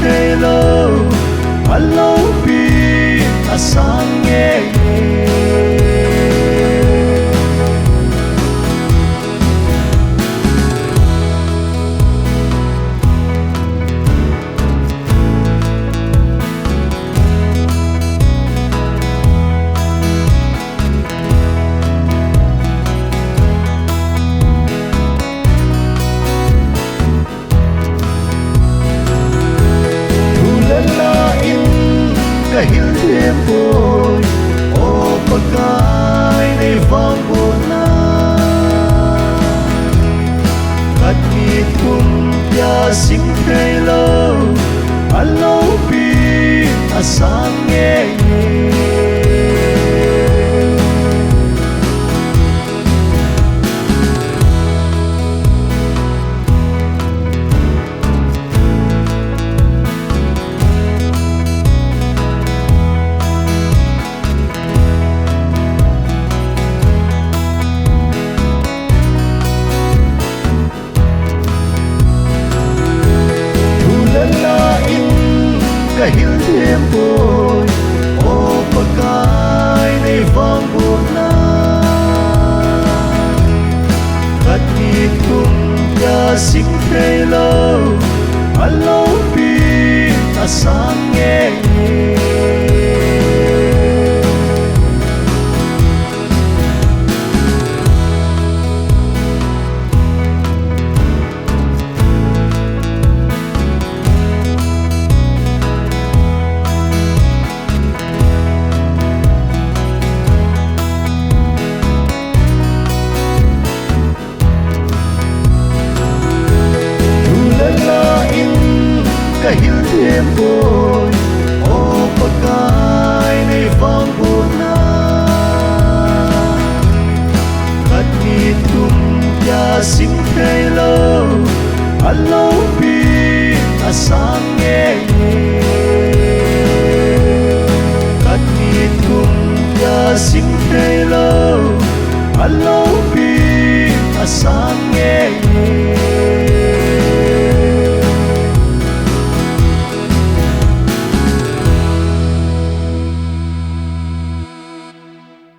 thế lâu lâu bi sang nghe kahil tiempo'y o pagka'y naivang na at itong piasing kailaw alaw pi asang kahil tiempo'y o pagka'y naivang na at itong kasing kailaw alaw pi asang kahil tiempo'y o pagka'y naivang na at itong kasing kailaw alaw pi asang at itong kasing kailaw alaw pi asang